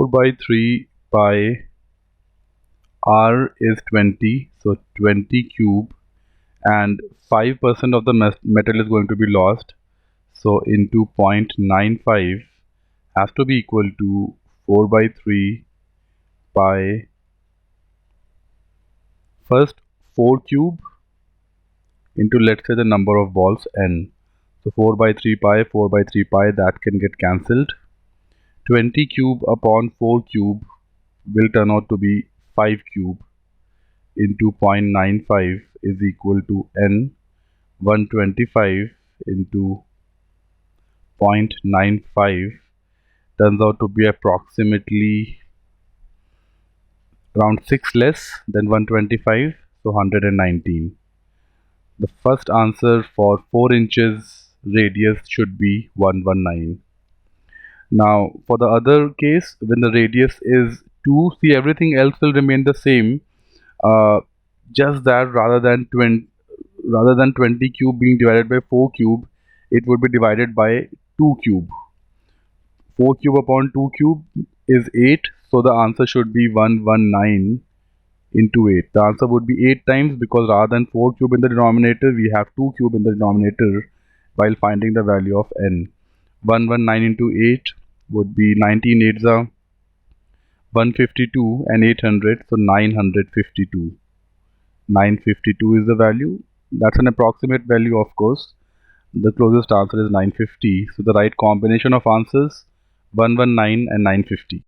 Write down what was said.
4 by 3 pi r is 20, so 20 cube, and 5% of the metal is going to be lost, so into 0.95 has to be equal to 4 by 3 pi first 4 cube into, let's say, the number of balls n. So 4 by 3 pi, 4 by 3 pi, that can get cancelled. 20 cube upon 4 cube will turn out to be 5 cube into 0.95 is equal to n. 125 into 0.95 turns out to be approximately around 6 less than 125, so 119. The first answer for 4 inches radius should be 119. Now for the other case, when the radius is 2, see, everything else will remain the same, just that rather than 20 cube being divided by 4 cube, it would be divided by 2 cube. 4 cube upon 2 cube is 8, so the answer should be 119 into 8. The answer would be 8 times, because rather than 4 cube in the denominator, we have 2 cube in the denominator while finding the value of n. 119 into 8 would be 19 8s are 152 and 800, so 952. 952 is the value. That's an approximate value, of course. The closest answer is 950. So the right combination of answers, 119 and 950.